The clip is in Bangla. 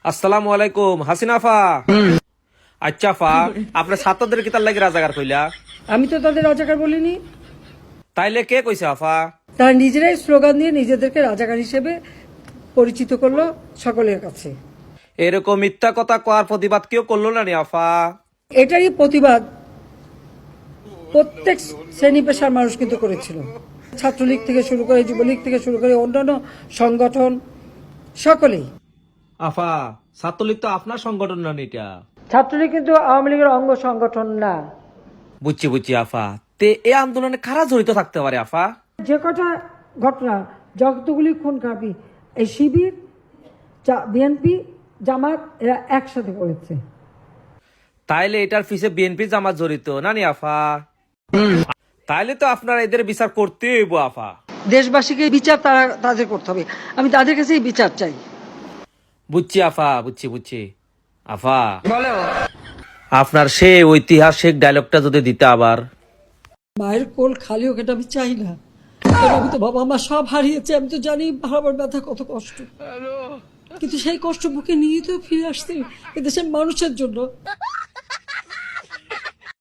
আসসালামু আলাইকুম হাসিনা আফা। আচ্ছা আফা, আপনার ছাত্রদের কি তার লাগে রাজাকার কইলা? আমি তো তাদের রাজাকার বলিনি। তাইলে কে কইছে আফা? তারা নিজেরাই স্লোগান দিয়ে নিজেদেরকে রাজাকার হিসেবে পরিচিত করলো সকলের কাছে। এরকম মিথ্যা কথা কওয়ার প্রতিবাদ কেউ করলো না নি আফা? এটারই প্রতিবাদ প্রত্যেক শ্রেণী পেশার মানুষ কিন্তু করেছিল। ছাত্রলীগ থেকে শুরু করে, যুবলীগ থেকে শুরু করে অন্যান্য সংগঠন সকলেই। আফা, ছাত্রলীগ তো আপনার সংগঠন না এটা। ছাত্রলীগ কিন্তু আওয়ামী লীগের অঙ্গ সংগঠন না। বুঝছি আফা। তে এই আন্দোলনে কারা জড়িত থাকতে পারে আফা? যে কটা ঘটনা, যতগুলি খুন খারাপি, এই শিবির, বিএনপি, জামাত এরা একসাথে করেছে। তাইলে এটার পিছে বিএনপি জামাত জড়িত না নি আফা? তাইলে তো আপনারা এদের বিচার করতে হইব আফা। দেশবাসীকে বিচার তাদের করতে হবে। আমি তাদের কাছেই বিচার চাই। বুঝছি আফা, বুঝছি আফা। আপনার সেই ঐতিহাসিক ডায়লগটা যদি দিতে আবার। মায়ের কোল খালি হোক, এটা আমি চাই না। কারণ আমি তো বাবা মা সব হারিয়েছি। আমি তো জানি হারাবার ব্যথা কত কষ্ট, কিন্তু সেই কষ্ট বুকে নিয়ে তো ফিরে আসছি এদেশের মানুষের জন্য।